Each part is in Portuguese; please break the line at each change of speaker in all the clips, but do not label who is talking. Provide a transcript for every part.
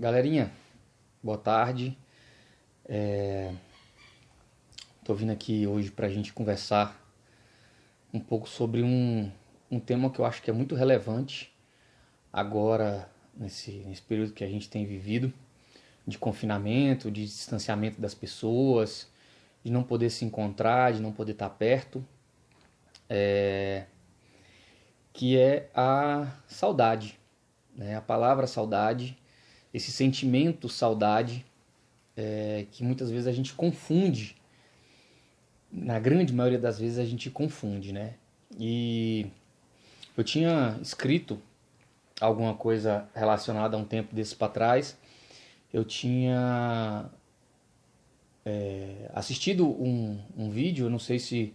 Galerinha, boa tarde. Tô vindo aqui hoje pra gente conversar um pouco sobre um tema que eu acho que é muito relevante agora, nesse período que a gente tem vivido, de confinamento, de distanciamento das pessoas, de não poder se encontrar, de não poder estar perto, que é a saudade, né? A palavra saudade, esse sentimento saudade, que muitas vezes a gente confunde, na grande maioria das vezes a gente confunde, né? E eu tinha escrito alguma coisa relacionada a um tempo desses para trás. Eu tinha assistido um vídeo, eu não sei se...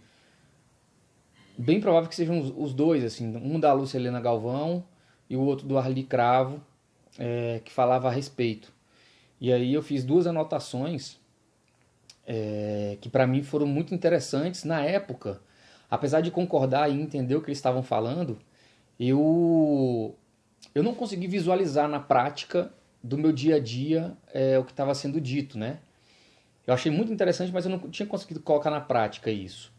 Bem provável que sejam os dois, assim, um da Lúcia Helena Galvão e o outro do Arli Cravo, que falava a respeito. E aí eu fiz duas anotações que para mim foram muito interessantes na época. Apesar de concordar e entender o que eles estavam falando, eu não consegui visualizar na prática do meu dia a dia o que estava sendo dito, né? Eu achei muito interessante, mas eu não tinha conseguido colocar na prática isso.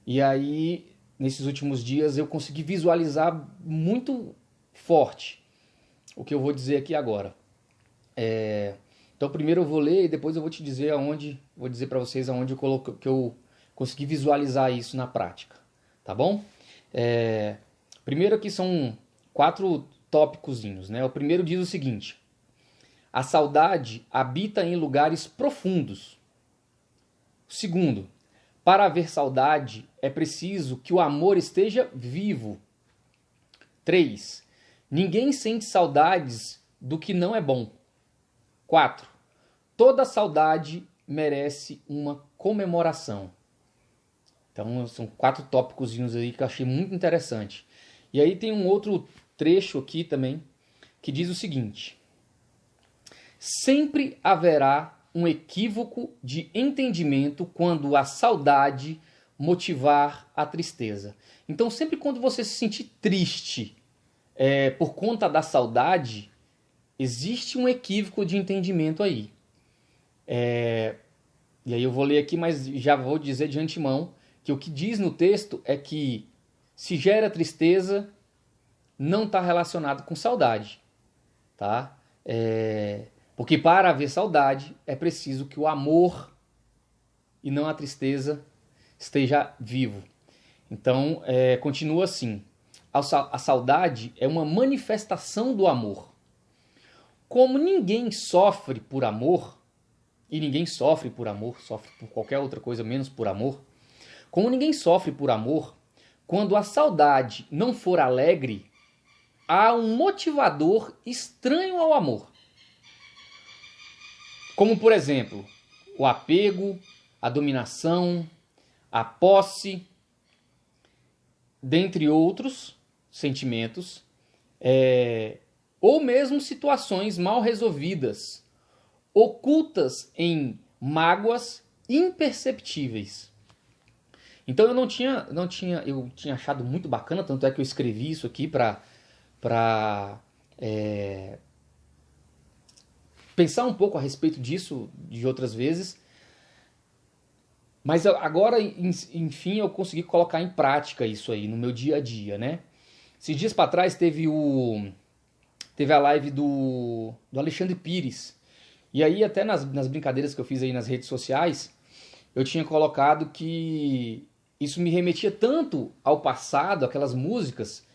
E aí, nesses últimos dias, eu consegui visualizar muito forte o que eu vou dizer aqui agora. Então, primeiro eu vou ler e depois eu vou te dizer vou dizer para vocês aonde que eu consegui visualizar isso na prática, tá bom? Primeiro aqui são 4 tópicozinhos, né? O primeiro diz o seguinte: a saudade habita em lugares profundos. O segundo, para haver saudade é preciso que o amor esteja vivo. 3, ninguém sente saudades do que não é bom. 4, toda saudade merece uma comemoração. Então são 4 tópicozinhos aí que eu achei muito interessante. E aí tem um outro trecho aqui também que diz o seguinte: sempre haverá um equívoco de entendimento quando a saudade motivar a tristeza. Então sempre quando você se sentir triste por conta da saudade, existe um equívoco de entendimento aí. E aí eu vou ler aqui, mas já vou dizer de antemão que o que diz no texto é que se gera tristeza, não está relacionado com saudade, tá? Porque para haver saudade é preciso que o amor e não a tristeza esteja vivo. Então continua assim: a saudade é uma manifestação do amor. Como ninguém sofre por amor, e ninguém sofre por amor, sofre por qualquer outra coisa menos por amor. Como ninguém sofre por amor, quando a saudade não for alegre, há um motivador estranho ao amor. Como, por exemplo, o apego, a dominação, a posse, dentre outros sentimentos, ou mesmo situações mal resolvidas, ocultas em mágoas imperceptíveis. Então eu tinha achado muito bacana, tanto é que eu escrevi isso aqui para pensar um pouco a respeito disso de outras vezes. Mas agora, enfim, eu consegui colocar em prática isso aí no meu dia a dia, né? Esses dias para trás teve a live do Alexandre Pires. E aí até nas brincadeiras que eu fiz aí nas redes sociais, eu tinha colocado que isso me remetia tanto ao passado, aquelas músicas,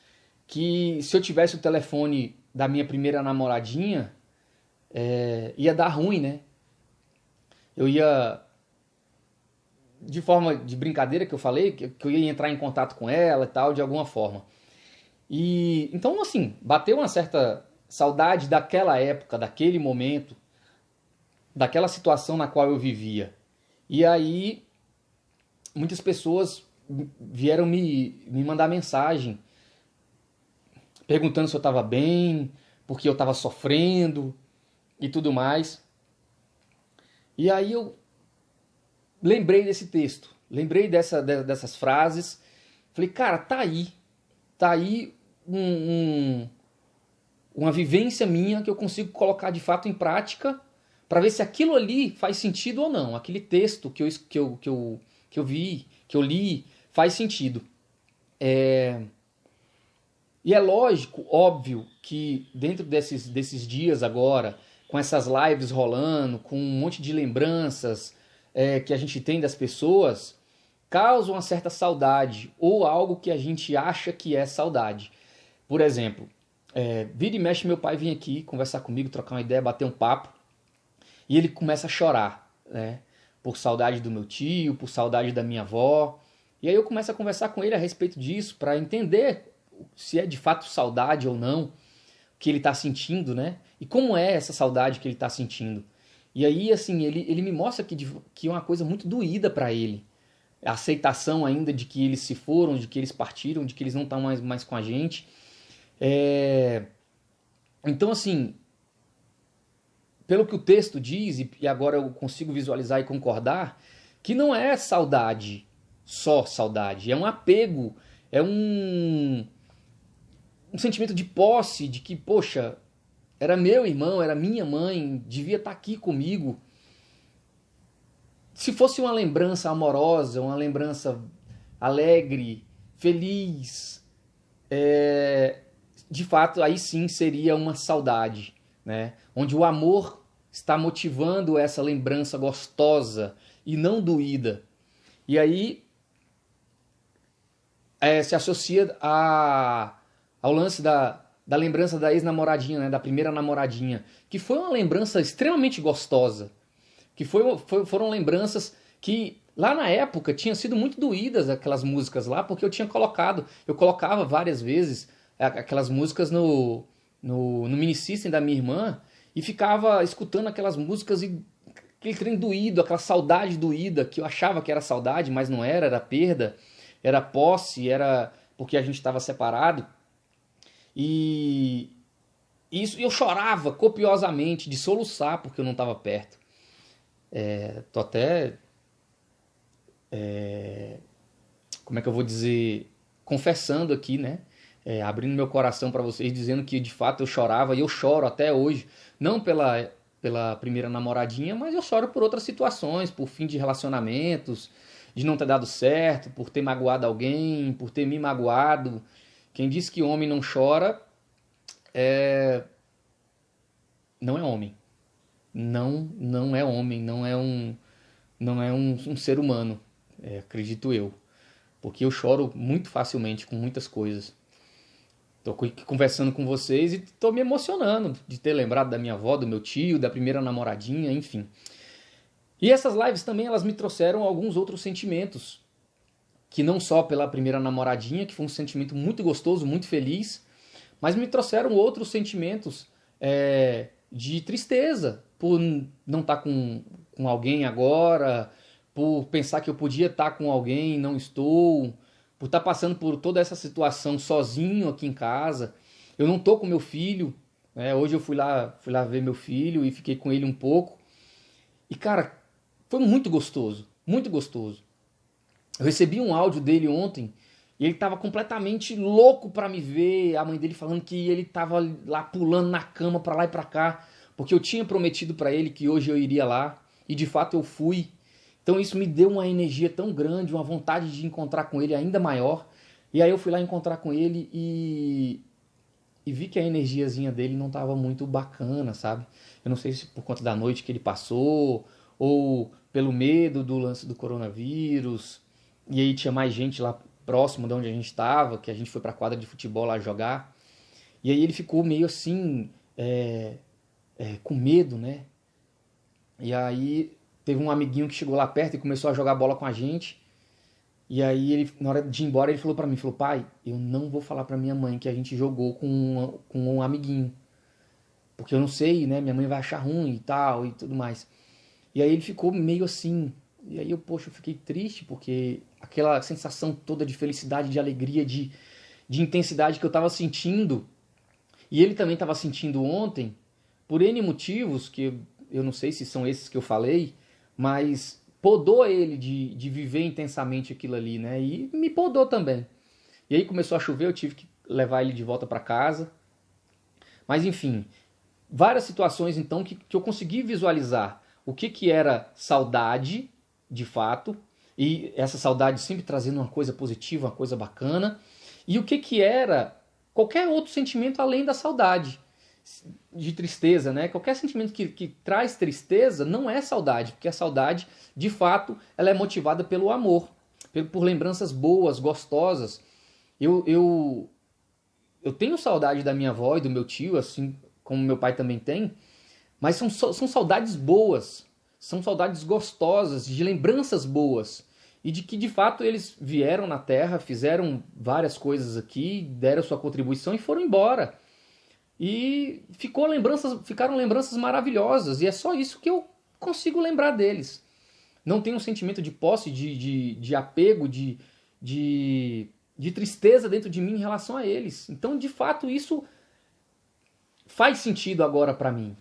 que se eu tivesse o telefone da minha primeira namoradinha, ia dar ruim, né? Eu ia, de forma de brincadeira que eu falei, que eu ia entrar em contato com ela e tal, de alguma forma. E então, assim, bateu uma certa saudade daquela época, daquele momento, daquela situação na qual eu vivia. E aí, muitas pessoas vieram me mandar mensagem, perguntando se eu estava bem, porque eu estava sofrendo e tudo mais. E aí eu lembrei desse texto, lembrei dessas frases. Falei, cara, tá aí uma vivência minha que eu consigo colocar de fato em prática para ver se aquilo ali faz sentido ou não. Aquele texto que eu vi, que eu li, faz sentido. E é lógico, óbvio, que dentro desses dias agora, com essas lives rolando, com um monte de lembranças que a gente tem das pessoas, causa uma certa saudade, ou algo que a gente acha que é saudade. Por exemplo, vira e mexe meu pai vem aqui conversar comigo, trocar uma ideia, bater um papo, e ele começa a chorar, né? Por saudade do meu tio, por saudade da minha avó. E aí eu começo a conversar com ele a respeito disso, para entender se é de fato saudade ou não que ele está sentindo, né? E como é essa saudade que ele está sentindo. E aí, assim, ele me mostra que é uma coisa muito doída para ele. A aceitação ainda de que eles se foram, de que eles partiram, de que eles não estão mais com a gente. Então, assim, pelo que o texto diz, e agora eu consigo visualizar e concordar, que não é saudade, só saudade, é um apego, é um sentimento de posse, de que, poxa, era meu irmão, era minha mãe, devia estar aqui comigo. Se fosse uma lembrança amorosa, uma lembrança alegre, feliz, de fato, aí sim seria uma saudade, né? Onde o amor está motivando essa lembrança gostosa e não doída. E aí se associa ao lance da lembrança da ex-namoradinha, né? Da primeira namoradinha, que foi uma lembrança extremamente gostosa, que foram lembranças que lá na época tinham sido muito doídas aquelas músicas lá, porque eu colocava várias vezes aquelas músicas no mini system da minha irmã e ficava escutando aquelas músicas e aquele trem doído, aquela saudade doída, que eu achava que era saudade, mas não era, era perda, era posse, era porque a gente estava separado. E isso eu chorava copiosamente, de soluçar, porque eu não estava perto. Tô até, como é que eu vou dizer, confessando aqui, né? Abrindo meu coração para vocês, dizendo que de fato eu chorava e eu choro até hoje, não pela primeira namoradinha, mas eu choro por outras situações, por fim de relacionamentos, de não ter dado certo, por ter magoado alguém, por ter me magoado. Quem diz que homem não chora não é homem. Não é homem, não é um ser humano, acredito eu. Porque eu choro muito facilmente com muitas coisas. Tô conversando com vocês e tô me emocionando de ter lembrado da minha avó, do meu tio, da primeira namoradinha, enfim. E essas lives também elas me trouxeram alguns outros sentimentos, que não só pela primeira namoradinha, que foi um sentimento muito gostoso, muito feliz, mas me trouxeram outros sentimentos de tristeza, por não estar com alguém agora, por pensar que eu podia estar com alguém e não estou, por estar passando por toda essa situação sozinho aqui em casa. Eu não estou com meu filho, né? Hoje eu fui lá ver meu filho e fiquei com ele um pouco. E cara, foi muito gostoso, muito gostoso. Eu recebi um áudio dele ontem e ele estava completamente louco para me ver. A mãe dele falando que ele estava lá pulando na cama para lá e para cá, porque eu tinha prometido para ele que hoje eu iria lá e de fato eu fui. Então isso me deu uma energia tão grande, uma vontade de encontrar com ele ainda maior. E aí eu fui lá encontrar com ele e vi que a energiazinha dele não estava muito bacana, sabe? Eu não sei se por conta da noite que ele passou ou pelo medo do lance do coronavírus. E aí tinha mais gente lá próximo de onde a gente estava, que a gente foi para a quadra de futebol lá jogar. E aí ele ficou meio assim, com medo, né? E aí teve um amiguinho que chegou lá perto e começou a jogar bola com a gente. E aí ele, na hora de ir embora, ele falou pra mim, falou, pai, eu não vou falar pra minha mãe que a gente jogou com um amiguinho. Porque eu não sei, né? Minha mãe vai achar ruim e tal e tudo mais. E aí ele ficou meio assim. E aí eu fiquei triste, porque aquela sensação toda de felicidade, de alegria, de intensidade que eu tava sentindo, e ele também tava sentindo ontem, por N motivos, que eu não sei se são esses que eu falei, mas podou ele de viver intensamente aquilo ali, né? E me podou também. E aí começou a chover, eu tive que levar ele de volta para casa, Mas enfim, várias situações então que eu consegui visualizar o que era saudade, de fato, e essa saudade sempre trazendo uma coisa positiva, uma coisa bacana, e o que era qualquer outro sentimento além da saudade, de tristeza, né? Qualquer sentimento que traz tristeza não é saudade, porque a saudade, de fato, ela é motivada pelo amor, por lembranças boas, gostosas. Eu tenho saudade da minha avó e do meu tio, assim como meu pai também tem, mas são saudades boas, são saudades gostosas, de lembranças boas. E de que, de fato, eles vieram na Terra, fizeram várias coisas aqui, deram sua contribuição e foram embora. E ficaram lembranças maravilhosas. E é só isso que eu consigo lembrar deles. Não tenho um sentimento de posse, de apego, de tristeza dentro de mim em relação a eles. Então, de fato, isso faz sentido agora para mim.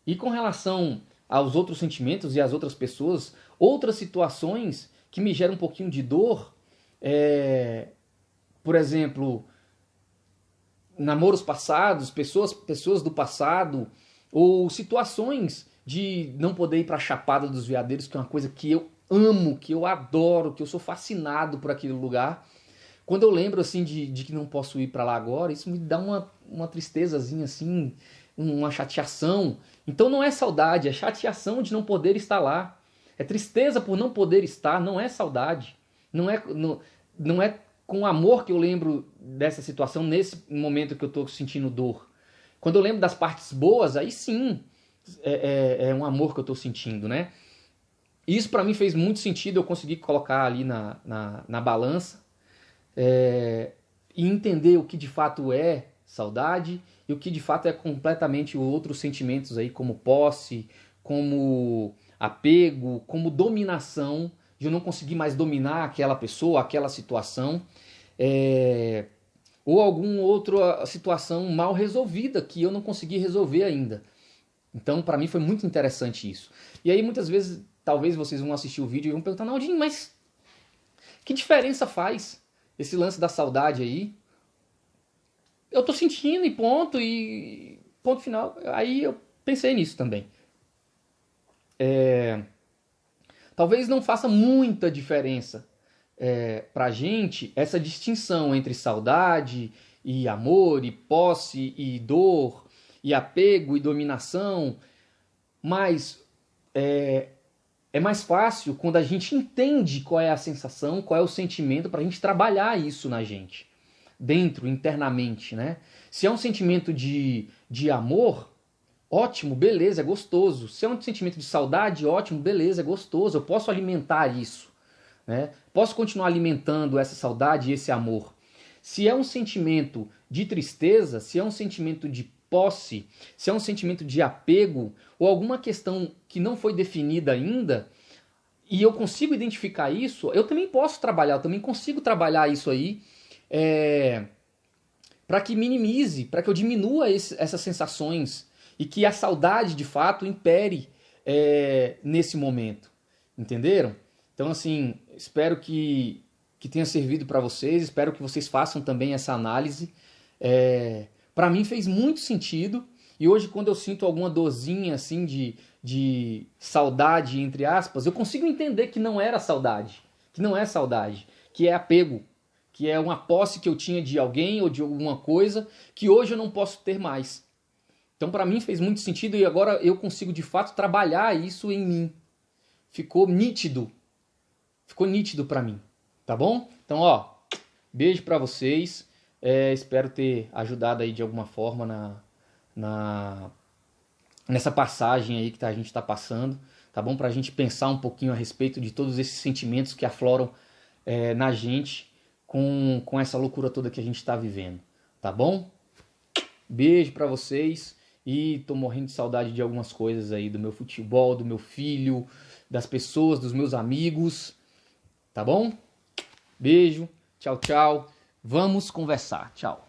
E com relação aos outros sentimentos e às outras pessoas, outras situações que me geram um pouquinho de dor, por exemplo, namoros passados, pessoas do passado, ou situações de não poder ir para a Chapada dos Veadeiros, que é uma coisa que eu amo, que eu adoro, que eu sou fascinado por aquele lugar. Quando eu lembro assim de que não posso ir para lá agora, isso me dá uma tristezazinha assim, uma chateação. Então não é saudade, é chateação de não poder estar lá. É tristeza por não poder estar, não é saudade. Não é com amor que eu lembro dessa situação nesse momento que eu estou sentindo dor. Quando eu lembro das partes boas, aí sim é um amor que eu estou sentindo, né? Isso para mim fez muito sentido, eu consegui colocar ali na balança e entender o que de fato é saudade e o que de fato é completamente outros sentimentos aí, como posse, como apego, como dominação, de eu não conseguir mais dominar aquela pessoa, aquela situação, ou alguma outra situação mal resolvida que eu não consegui resolver ainda. Então, para mim foi muito interessante isso. E aí, muitas vezes, talvez vocês vão assistir o vídeo e vão perguntar, Naldinho, mas que diferença faz esse lance da saudade aí? Eu tô sentindo e ponto final. Aí eu pensei nisso também. Talvez não faça muita diferença pra gente essa distinção entre saudade e amor, e posse e dor, e apego e dominação, mas é mais fácil quando a gente entende qual é a sensação, qual é o sentimento, pra gente trabalhar isso na gente, dentro, internamente, né? Se é um sentimento de amor, ótimo, beleza, é gostoso. Se é um sentimento de saudade, ótimo, beleza, é gostoso. Eu posso alimentar isso, né? Posso continuar alimentando essa saudade e esse amor. Se é um sentimento de tristeza, se é um sentimento de posse, se é um sentimento de apego ou alguma questão que não foi definida ainda, e eu consigo identificar isso, eu também posso trabalhar, eu também consigo trabalhar isso aí para que minimize, para que eu diminua essas sensações e que a saudade, de fato, impere nesse momento. Entenderam? Então, assim, espero que tenha servido para vocês, espero que vocês façam também essa análise. Para mim fez muito sentido, e hoje quando eu sinto alguma dorzinha assim de saudade, entre aspas, eu consigo entender que não era saudade, que não é saudade, que é apego, que é uma posse que eu tinha de alguém ou de alguma coisa que hoje eu não posso ter mais. Então, para mim fez muito sentido e agora eu consigo, de fato, trabalhar isso em mim. Ficou nítido para mim, tá bom? Então, ó, beijo para vocês. Espero ter ajudado aí de alguma forma nessa passagem aí que a gente está passando, tá bom? Pra gente pensar um pouquinho a respeito de todos esses sentimentos que afloram na gente com essa loucura toda que a gente está vivendo, tá bom? Beijo para vocês. E tô morrendo de saudade de algumas coisas aí, do meu futebol, do meu filho, das pessoas, dos meus amigos. Tá bom? Beijo, tchau, tchau. Vamos conversar. Tchau.